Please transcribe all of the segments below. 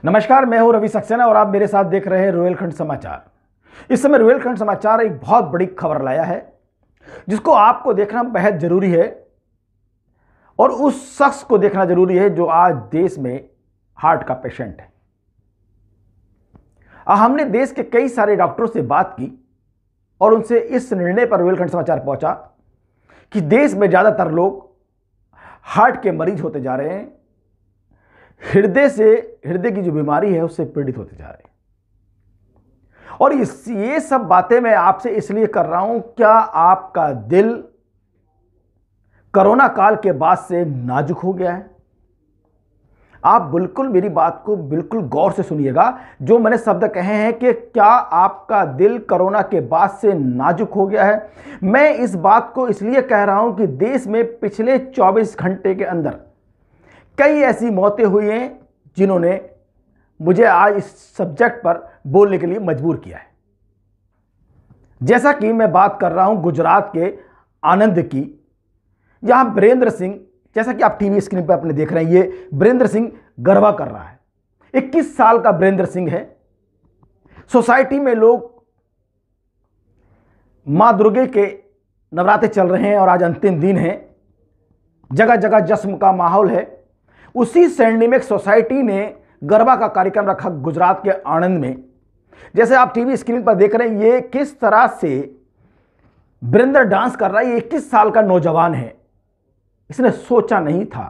नमस्कार, मैं हूं रवि सक्सेना और आप मेरे साथ देख रहे हैं रोहिलखंड समाचार। इस समय रोहिलखंड समाचार एक बहुत बड़ी खबर लाया है जिसको आपको देखना बेहद जरूरी है और उस शख्स को देखना जरूरी है जो आज देश में हार्ट का पेशेंट है। हमने देश के कई सारे डॉक्टरों से बात की और उनसे इस निर्णय पर रोहिलखंड समाचार पहुंचा कि देश में ज्यादातर लोग हार्ट के मरीज होते जा रहे हैं, हृदय की जो बीमारी है उससे पीड़ित होते जा रहे हैं। और ये सब बातें मैं आपसे इसलिए कर रहा हूं, क्या आपका दिल कोरोना काल के बाद से नाजुक हो गया है? आप बिल्कुल मेरी बात को बिल्कुल गौर से सुनिएगा। जो मैंने शब्द कहे हैं कि क्या आपका दिल कोरोना के बाद से नाजुक हो गया है, मैं इस बात को इसलिए कह रहा हूं कि देश में पिछले 24 घंटे के अंदर कई ऐसी मौतें हुई हैं जिन्होंने मुझे आज इस सब्जेक्ट पर बोलने के लिए मजबूर किया है। जैसा कि मैं बात कर रहा हूं गुजरात के आनंद की, यहां वीरेंद्र सिंह, जैसा कि आप टीवी स्क्रीन पर अपने देख रहे हैं, ये वीरेंद्र सिंह गरबा कर रहा है। 21 साल का वीरेंद्र सिंह है। सोसाइटी में लोग मां दुर्गे के नवरात्रे चल रहे हैं और आज अंतिम दिन है, जगह जगह जश्न का माहौल है। उसी सैंडीमेक सोसाइटी ने गरबा का कार्यक्रम रखा गुजरात के आनंद में। जैसे आप टीवी स्क्रीन पर देख रहे हैं, ये किस तरह से वीरेंद्र डांस कर रहा है। ये 21 साल का नौजवान है। इसने सोचा नहीं था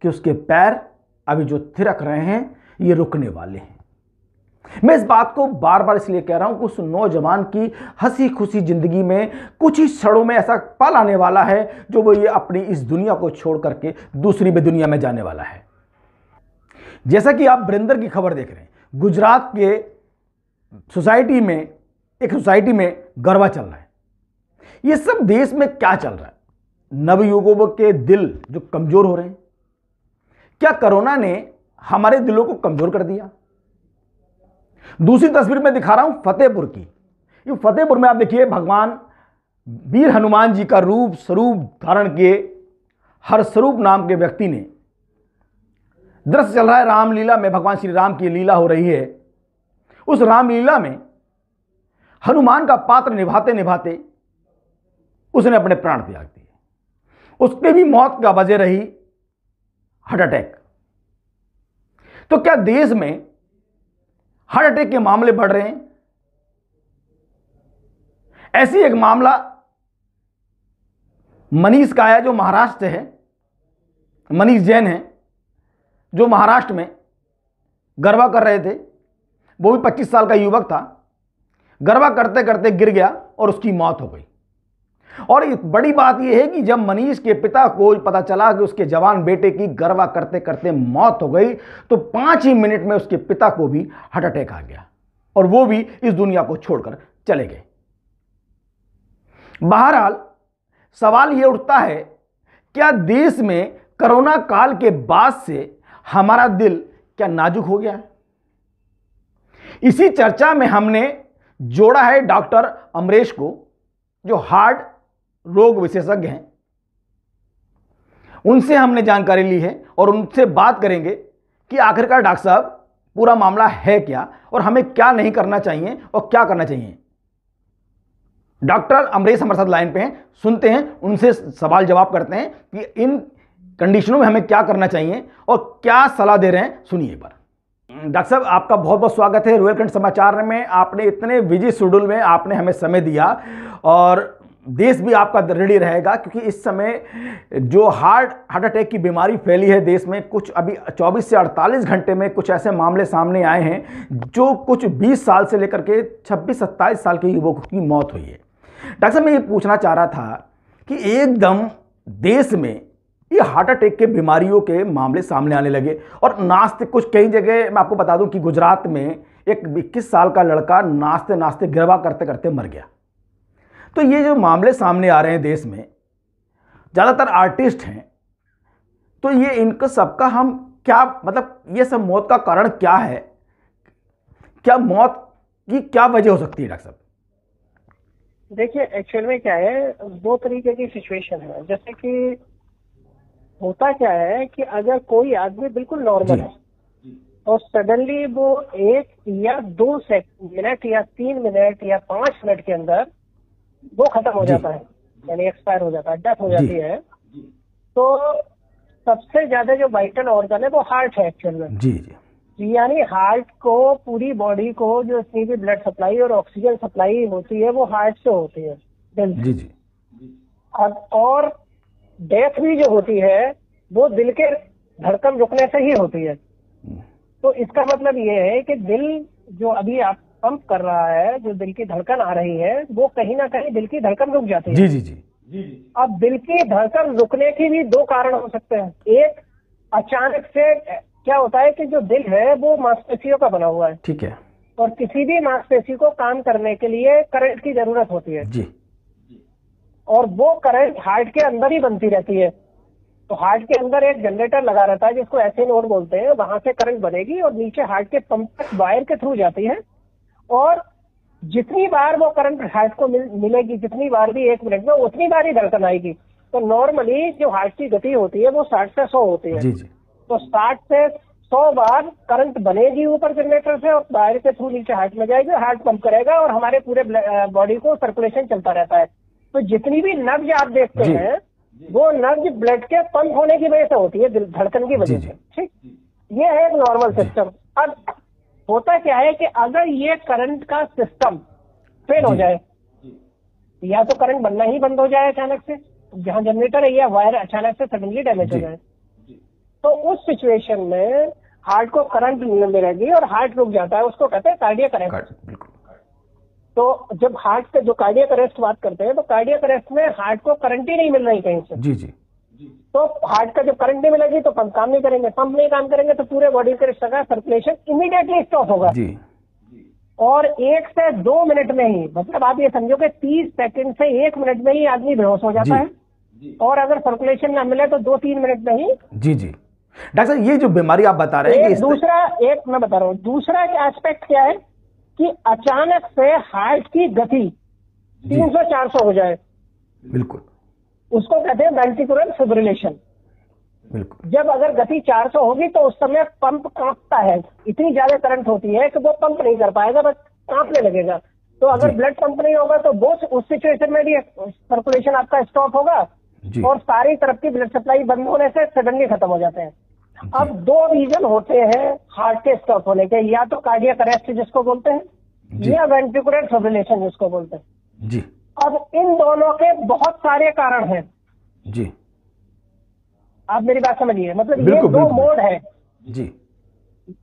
कि उसके पैर अभी जो थिरक रहे हैं ये रुकने वाले हैं। मैं इस बात को बार बार इसलिए कह रहा हूं कि उस नौजवान की हंसी खुशी जिंदगी में कुछ ही क्षणों में ऐसा पल आने वाला है जो वो ये अपनी इस दुनिया को छोड़ करके दूसरी दुनिया में जाने वाला है। जैसा कि आप वीरेंद्र की खबर देख रहे हैं, गुजरात के सोसाइटी में, एक सोसाइटी में गरबा चल रहा है। ये सब देश में क्या चल रहा है? नवयुवकों के दिल जो कमजोर हो रहे हैं। क्या कोरोना ने हमारे दिलों को कमजोर कर दिया? दूसरी तस्वीर में दिखा रहा हूं फतेहपुर की। ये फतेहपुर में आप देखिए, भगवान वीर हनुमान जी का स्वरूप धारण किए हरस्वरूप नाम के व्यक्ति ने, दृश्य चल रहा है रामलीला में, भगवान श्री राम की लीला हो रही है। उस रामलीला में हनुमान का पात्र निभाते निभाते उसने अपने प्राण त्याग दिए। उसके भी मौत का वजह रही हार्ट अटैक। तो क्या देश में हार्ट अटैक के मामले बढ़ रहे हैं? ऐसी एक मामला मनीष का है जो महाराष्ट्र है। मनीष जैन है जो महाराष्ट्र में गरबा कर रहे थे। वो भी 25 साल का युवक था। गरबा करते करते गिर गया और उसकी मौत हो गई। और बड़ी बात यह है कि जब मनीष के पिता को पता चला कि उसके जवान बेटे की गरबा करते करते मौत हो गई तो 5 ही मिनट में उसके पिता को भी हार्ट अटैक आ गया और वो भी इस दुनिया को छोड़कर चले गए। बहरहाल सवाल यह उठता है, क्या देश में कोरोना काल के बाद से हमारा दिल क्या नाजुक हो गया है? इसी चर्चा में हमने जोड़ा है डॉक्टर अमरेश को, जो हार्ट रोग विशेषज्ञ हैं। उनसे हमने जानकारी ली है और उनसे बात करेंगे कि आखिरकार डॉक्टर साहब पूरा मामला है क्या और हमें क्या नहीं करना चाहिए और क्या करना चाहिए। डॉक्टर अमरेश हमारे साथ लाइन पे हैं, सुनते हैं, उनसे सवाल जवाब करते हैं कि इन कंडीशनों में हमें क्या करना चाहिए और क्या सलाह दे रहे हैं। सुनिए एक बार। डॉक्टर साहब, आपका बहुत बहुत स्वागत है रोहिलखंड समाचार में। आपने इतने बिजी शेड्यूल में आपने हमें समय दिया और देश भी आपका रेडी रहेगा, क्योंकि इस समय जो हार्ट अटैक की बीमारी फैली है देश में, कुछ अभी 24 से 48 घंटे में कुछ ऐसे मामले सामने आए हैं जो कुछ 20 साल से लेकर के 26-27 साल के युवकों की मौत हुई है। डॉक्टर साहब, मैं ये पूछना चाह रहा था कि एकदम देश में ये हार्ट अटैक के बीमारियों के मामले सामने आने लगे और नाचते, कुछ कई जगह मैं आपको बता दूं कि गुजरात में एक 21 साल का लड़का नाचते नाचते गरबा करते करते मर गया। तो ये जो मामले सामने आ रहे हैं देश में, ज़्यादातर आर्टिस्ट हैं, तो ये इनका सबका हम क्या मतलब, ये सब मौत का कारण क्या है? क्या मौत की क्या वजह हो सकती है डॉक्टर साहब? देखिए, एक्चुअल में क्या है, 2 तरीके की सिचुएशन है। जैसे कि होता क्या है कि अगर कोई आदमी बिल्कुल नॉर्मल है, और सडनली वो 1 या 2 मिनट या 3 मिनट या 5 मिनट के अंदर वो खत्म हो जी। जाता है, यानी एक्सपायर हो जाता है, डेथ हो जाती जी। है। तो सबसे ज्यादा जो वाइटल ऑर्गन है वो हार्ट है एक्चुअल में। जी जी यानी हार्ट को, पूरी बॉडी को जो इतनी भी ब्लड सप्लाई और ऑक्सीजन सप्लाई होती है वो हार्ट से होती है, दिल से। जी जी अब और डेथ भी जो होती है वो दिल के धड़कन रुकने से ही होती है। तो इसका मतलब ये है कि दिल जो अभी आप पंप कर रहा है, जो दिल की धड़कन आ रही है, वो कहीं ना कहीं दिल की धड़कन रुक जाती है। जी जी जी अब दिल की धड़कन रुकने की भी 2 कारण हो सकते हैं। एक, अचानक से क्या होता है कि जो दिल है वो मांसपेशियों का बना हुआ है, ठीक है। और किसी भी मांसपेशी को काम करने के लिए करंट की जरूरत होती है, जी और वो करंट हार्ट के अंदर ही बनती रहती है। तो हार्ट के अंदर एक जनरेटर लगा रहता है जिसको ऐसे नोड बोलते हैं, वहां से करंट बनेगी और नीचे हार्ट के पंप तक वायर के थ्रू जाती है। और जितनी बार वो करंट हार्ट को मिलेगी, जितनी बार भी 1 मिनट में, उतनी बार ही धड़कन आएगी। तो नॉर्मली जो हार्ट की गति होती है वो 60 से 100 होती है। जी जी तो 60 से 100 बार करंट बनेगी ऊपर जनरेटर से और वायर के थ्रू नीचे हार्ट में जाएगी, हार्ट पंप करेगा और हमारे पूरे बॉडी को सर्कुलेशन चलता रहता है। तो जितनी भी नब्ज आप देखते जी। हैं वो नब्ज ब्लड के पंप होने की वजह से होती है, धड़कन की वजह जी, से। ठीक, ये है एक नॉर्मल सिस्टम। अब होता क्या है कि अगर ये करंट का सिस्टम फेल हो जी। जाए, या तो करंट बनना ही बंद हो जाए अचानक से, जहां जनरेटर है, या वायर अचानक से सडनली डैमेज हो जी। जाए, तो उस सिचुएशन में हार्ट को करंट मिलेगी और हार्ट रुक जाता है। उसको कहते हैं कार्डियक अरेस्ट। बिल्कुल। तो जब हार्ट के जो कार्डियक अरेस्ट बात करते हैं, तो कार्डियक अरेस्ट में हार्ट को करंट ही नहीं मिल रही कहीं से। जी जी तो हार्ट का जब करंट नहीं मिलेगी तो पंप काम नहीं करेंगे, पंप नहीं काम करेंगे तो पूरे बॉडी के का सर्कुलेशन इमीडिएटली स्टॉप होगा। जी और 1 से 2 मिनट में ही, मतलब आप ये समझो कि 30 सेकंड से 1 मिनट में ही आदमी बेहोश हो जाता है। और अगर सर्कुलेशन ना मिले तो 2-3 मिनट में ही। जी जी डॉक्टर साहब, ये जो बीमारी आप बता रहे हैं कि मैं बता रहा हूँ, दूसरा एस्पेक्ट क्या है कि अचानक से हार्ट की गति 300-400 हो जाए, बिल्कुल उसको कहते हैं वेंट्रिकुलर फिब्रिलेशन। बिल्कुल। जब अगर गति 400 होगी तो उस समय पंप कांपता है, इतनी ज्यादा करंट होती है कि वो पंप नहीं कर पाएगा, बस कांपने लगेगा। तो अगर जी। ब्लड पंप नहीं होगा तो वो उस सिचुएशन में भी सर्कुलेशन आपका स्टॉप होगा जी। और सारी तरफ की ब्लड सप्लाई बंद होने से सडनली खत्म हो जाते हैं। अब 2 रीजन होते हैं हार्ट के स्टॉप होने के, या तो कार्डियक अरेस्ट जिसको बोलते हैं, जी। या वेंट्रिकुलर फिब्रिलेशन जिसको बोलते हैं। जी अब इन दोनों के बहुत सारे कारण हैं। जी आप मेरी बात समझिए, मतलब ये बिल्कुल, 2 बिल्कुल। मोड है जी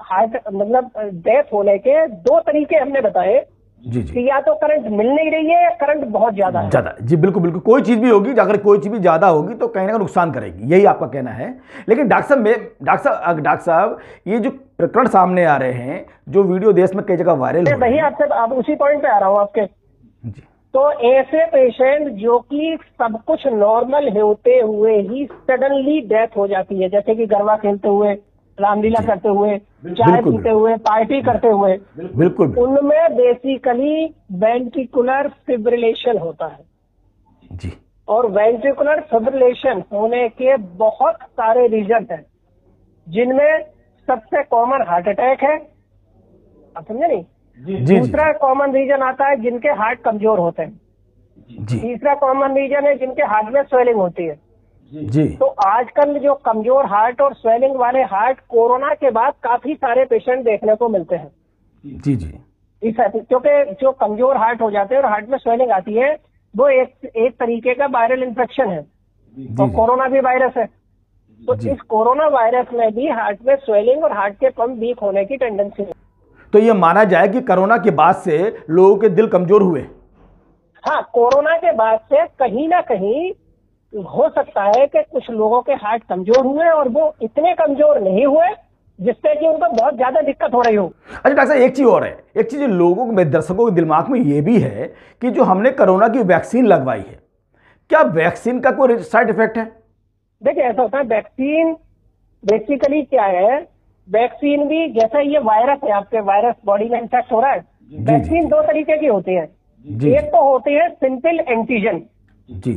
हार्ट, मतलब डेथ होने के 2 तरीके हमने बताए जी जी कि या तो करंट मिल नहीं रही है या करंट बहुत ज्यादा है। ज्यादा। जी बिल्कुल बिल्कुल। कोई चीज भी होगी, अगर कोई चीज भी ज्यादा होगी तो कहीं ना कहीं नुकसान करेगी, यही आपका कहना है। लेकिन डॉक्टर साहब ये जो प्रकरण सामने आ रहे हैं, जो वीडियो देश में कई जगह वायरल मैं हो रहे वही हैं। आपसे अब उसी पॉइंट पे आ रहा हूँ आपके। जी तो ऐसे पेशेंट जो कि सब कुछ नॉर्मल होते हुए ही सडनली डेथ हो जाती है, जैसे कि गरबा खेलते हुए, रामलीला करते हुए, चाय बिल्कुल, पीते हुए, पार्टी करते हुए, बिल्कुल उनमें बेसिकली वेंट्रिकुलर फिब्रिलेशन होता है। जी और वेंट्रिकुलर फिब्रिलेशन होने के बहुत सारे रीजन हैं, जिनमें सबसे कॉमन हार्ट अटैक है, आप समझे नहीं। जी दूसरा कॉमन रीजन आता है जिनके हार्ट कमजोर होते हैं। जी तीसरा कॉमन रीजन है जिनके हार्ट में स्वेलिंग होती है। जी तो आजकल जो कमजोर हार्ट और स्वेलिंग वाले हार्ट कोरोना के बाद काफी सारे पेशेंट देखने को मिलते हैं। जी जी क्योंकि जो कमजोर हार्ट हो जाते हैं और हार्ट में स्वेलिंग आती है, वो एक तरीके का वायरल इन्फेक्शन है, और कोरोना भी वायरस है। तो इस कोरोना वायरस में भी हार्ट में स्वेलिंग और हार्ट के पंप वीक होने की टेंडेंसी है। तो ये माना जाए कि कोरोना के बाद से लोगों के दिल कमजोर हुए। हाँ, कोरोना के बाद से कहीं ना कहीं हो सकता है कि कुछ लोगों के हार्ट कमजोर हुए और वो इतने कमजोर नहीं हुए जिससे कि उनको बहुत ज्यादा दिक्कत हो रही हो। अच्छा डॉक्टर साहब, एक चीज और है, एक चीज लोगों के, दर्शकों के दिमाग में ये भी है कि जो हमने कोरोना की वैक्सीन लगवाई है, क्या वैक्सीन का कोई साइड इफेक्ट है? देखिए, ऐसा होता है, वैक्सीन बेसिकली क्या है, वैक्सीन भी जैसा ये वायरस है, आपके वायरस बॉडी में इन्फेक्ट हो रहा है, वैक्सीन 2 तरीके की होती है। एक तो होती है सिंपल एंटीजन। जी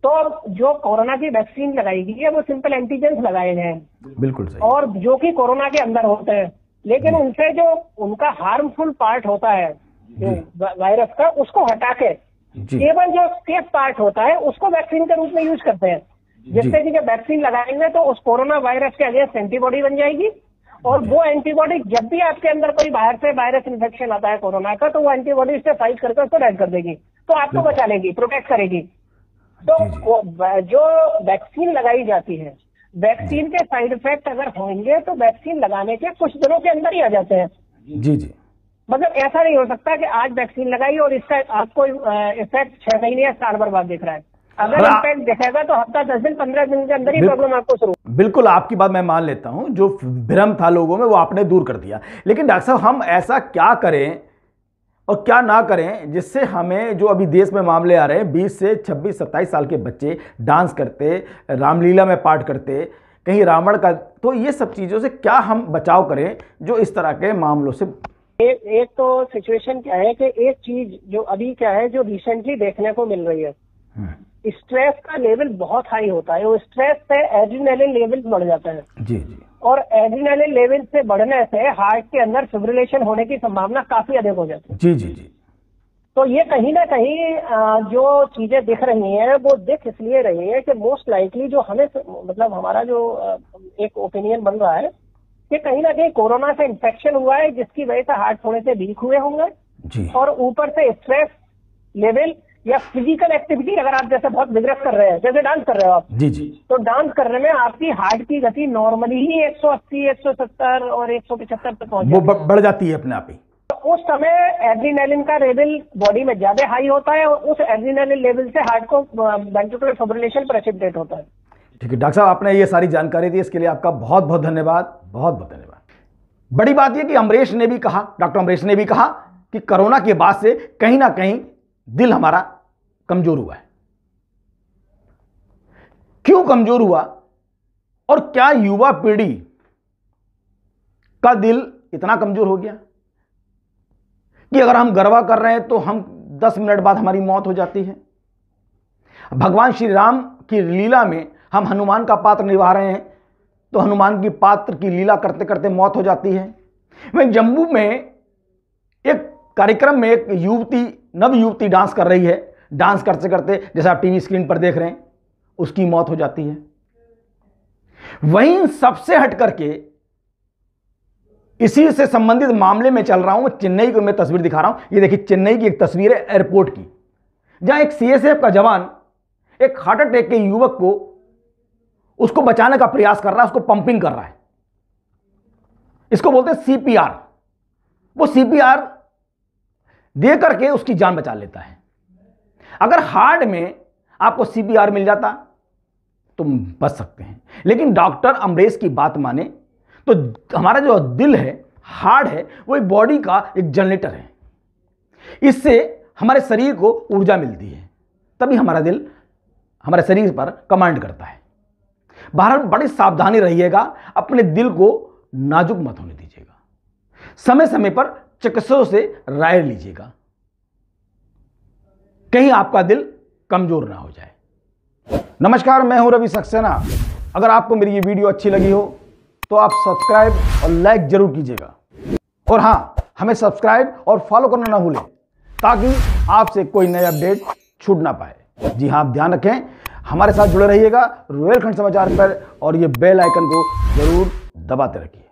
तो जो कोरोना की वैक्सीन लगाई गई है वो सिंपल एंटीजन लगाए गए हैं, बिल्कुल सही। और जो कि कोरोना के अंदर होते हैं। लेकिन उनसे जो उनका हार्मफुल पार्ट होता है जो वायरस का, उसको हटा के केवल जो सेफ पार्ट होता है उसको वैक्सीन के रूप में यूज करते हैं, जिससे कि जब वैक्सीन लगाएंगे तो उस कोरोना वायरस के अगेंस्ट एंटीबॉडी बन जाएगी, और वो एंटीबॉडी जब भी आपके अंदर कोई बाहर से वायरस इन्फेक्शन आता है कोरोना का, तो वो एंटीबॉडी से फाइट करके उसको डेड कर देगी, तो आपको बचा लेगी, प्रोटेक्ट करेगी। तो जो वैक्सीन लगाई जाती है, वैक्सीन के साइड इफेक्ट अगर होंगे तो वैक्सीन लगाने के कुछ दिनों के अंदर ही आ जाते हैं। जी जी, मतलब ऐसा नहीं हो सकता कि आज वैक्सीन लगाई और इसका आपको इफेक्ट 6 महीने या साल भर बाद दिख रहा है। अगर इम्पैक्ट दिखेगा तो हफ्ता 10 दिन 15 दिन के अंदर ही प्रॉब्लम आपको शुरू। बिल्कुल, आपकी बात मैं मान लेता हूं, जो भ्रम था लोगों में वो आपने दूर कर दिया। लेकिन डॉक्टर साहब, हम ऐसा क्या करें और क्या ना करें जिससे हमें, जो अभी देश में मामले आ रहे हैं, 20 से 26 27 साल के बच्चे डांस करते, रामलीला में पार्ट करते, कहीं रावण का, तो ये सब चीज़ों से क्या हम बचाव करें जो इस तरह के मामलों से? एक तो सिचुएशन क्या है कि एक चीज जो अभी क्या है, जो रिसेंटली देखने को मिल रही है, स्ट्रेस का लेवल बहुत हाई होता है। वो स्ट्रेस से एड्रेनालिन लेवल बढ़ जाता है। जी जी। और एड्रेनालिन लेवल से बढ़ने से हार्ट के अंदर फिब्रिलेशन होने की संभावना काफी अधिक हो जाती है। जी जी जी। तो ये कहीं ना कहीं जो चीजें दिख रही हैं वो दिख इसलिए रही है कि मोस्ट लाइकली जो हमें, मतलब हमारा जो एक ओपिनियन बन रहा है कि कहीं ना कहीं कोरोना से इन्फेक्शन हुआ है, जिसकी वजह से हार्ट थोड़े से वीक हुए होंगे, और ऊपर से स्ट्रेस लेवल या फिजिकल एक्टिविटी, अगर आप जैसे बहुत विग्रेस कर रहे हैं, जैसे डांस कर रहे हो आप, जी जी, तो डांस करने में आपकी हार्ट की गति नॉर्मली ही 180, 170 और 175 तक पहुंच वो बढ़ जाती है अपने आप ही। तो उस समय एड्रेनालिन का लेवल बॉडी में ज्यादा हाई होता है, और उस एड्रेनालिन लेवल से हार्ट को वेंट्रिकुलर फिब्रिलेशन प्रेसिपिटेट होता है। ठीक है डॉक्टर साहब, आपने ये सारी जानकारी दी, इसके लिए आपका बहुत बहुत धन्यवाद, बहुत बहुत धन्यवाद। बड़ी बात यह कि अमरीश ने भी कहा, डॉक्टर अमरीश ने भी कहा कि कोरोना के बाद से कहीं ना कहीं दिल हमारा कमजोर हुआ है। क्यों कमजोर हुआ और क्या युवा पीढ़ी का दिल इतना कमजोर हो गया कि अगर हम गरबा कर रहे हैं तो हम 10 मिनट बाद हमारी मौत हो जाती है। भगवान श्री राम की लीला में हम हनुमान का पात्र निभा रहे हैं तो हनुमान की पात्र की लीला करते करते मौत हो जाती है। वहीं जम्मू में एक कार्यक्रम में एक नव युवती डांस कर रही है, डांस करते करते, जैसा आप टीवी स्क्रीन पर देख रहे हैं, उसकी मौत हो जाती है। वहीं सबसे हट करके इसी से संबंधित मामले में चल रहा हूं, चेन्नई को मैं तस्वीर दिखा रहा हूं। ये देखिए, चेन्नई की एक तस्वीर है एयरपोर्ट की, जहां एक सीएसएफ का जवान एक हार्ट अटैक के युवक को, उसको बचाने का प्रयास कर रहा है, उसको पंपिंग कर रहा है। इसको बोलते हैं सीपीआर। वो सीपीआर दे करके उसकी जान बचा लेता है। अगर हार्ट में आपको सीपीआर मिल जाता तो बच सकते हैं, लेकिन डॉक्टर अमरीश की बात माने तो हमारा जो दिल है, हार्ट है, वो एक बॉडी का एक जनरेटर है। इससे हमारे शरीर को ऊर्जा मिलती है, तभी हमारा दिल हमारे शरीर पर कमांड करता है। बहरहाल बड़ी सावधानी रहिएगा, अपने दिल को नाजुक मत होने दीजिएगा, समय समय पर चिकित्सकों से राय लीजिएगा, कहीं आपका दिल कमजोर ना हो जाए। नमस्कार, मैं हूं रवि सक्सेना। अगर आपको मेरी ये वीडियो अच्छी लगी हो तो आप सब्सक्राइब और लाइक जरूर कीजिएगा, और हां, हमें सब्सक्राइब और फॉलो करना ना भूलें ताकि आपसे कोई नया अपडेट छूट ना पाए। जी हां, आप ध्यान रखें, हमारे साथ जुड़े रहिएगा रुहेलखंड समाचार पर, और ये बेल आइकन को जरूर दबाते रखिए।